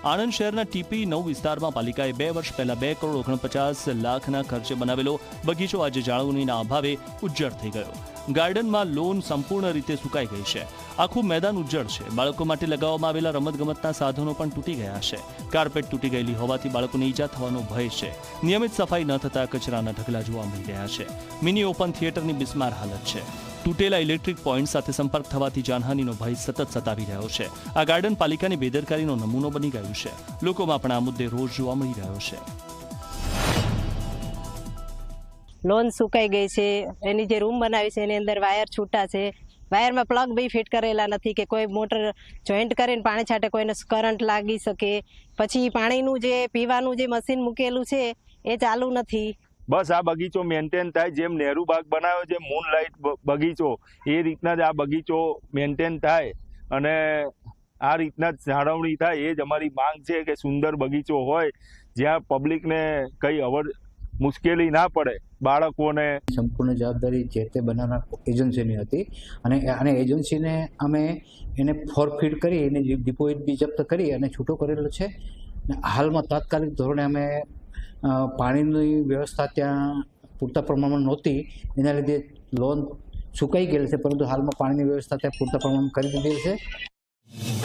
આણંદ શહેરના TP9 વિસ્તારમાં પાલિકાએ 2 વર્ષ પહેલા 2,49,00,000 ખર્ચે બનાવેલો બગીચો આજે જાળવણીના અભાવે ઉજ્જડ થઈ ગયો। ગાર્ડનમાં લોન સંપૂર્ણ રીતે સુકાઈ ગઈ છે। આખું મેદાન ઉજ્જડ છે। બાળકો માટે લગાવવામાં આવેલા રમતગમતના સાધનો પણ તૂટી ગયા છે। કાર્પેટ તૂટી ગયેલી હોવાથી બાળકોને ઈજા થવાનો ભય છે। નિયમિત સફાઈ ન થતા કચરાના ઢગલા જોવા મળી રહ્યા છે। મિની ઓપન થિયેટરની બિસ્માર હાલત છે। તૂટેલા ઇલેક્ટ્રિક પોઈન્ટ સાથે સંપર્ક થવાથી જાનહાનિનો ભય સતત સતાવી રહ્યો છે। આ ગાર્ડન પાલિકાની બેદરકારીનો નમૂનો બની ગયું છે। લોકોમાં પણ આ મુદ્દે રોષ જોવા મળી રહ્યો છે। લોન સુકાઈ ગઈ છે। એની જે રૂમ બનાવી છે એની અંદર વાયર છૂટા છે। વાયરમાં પ્લગ બી ફિટ કરેલા નથી કે કોઈ મોટર જોઈન્ટ કરીને પાણી છાંટે કોઈને કરંટ લાગી શકે। પછી પાણીનું જે પીવાનું જે મશીન મૂકેલું છે એ ચાલુ નથી। બસ આ બગીચો મેન્ટેન થાય, જેમ નહેરુ બાગ બનાવ્યો છે મૂનલાઇટ બગીચો, એ રીતના જ આ બગીચો મેન્ટેન થાય અને આ રીતના જ જાળવણી થાય, એ જ અમારી માંગ છે કે સુંદર બગીચો હોય જ્યાં પબ્લિકને કંઈ મુશ્કેલી ના પડે। બાળકોને સંપૂર્ણ જવાબદારી જે તે બનાવનાર એજન્સીની હતી અને એજન્સીને અમે એને ફોરફીટ કરી એને ડિપોઝિટ બી જપ્ત કરી અને છૂટો કરેલો છે। હાલમાં તાત્કાલિક ધોરણે અમે પાણીની વ્યવસ્થા ત્યાં પૂરતા પ્રમાણમાં નહોતી, એના લીધે લોન સુકાઈ ગયેલ છે, પરંતુ હાલમાં પાણીની વ્યવસ્થા ત્યાં પૂરતા પ્રમાણમાં કરી દીધી છે।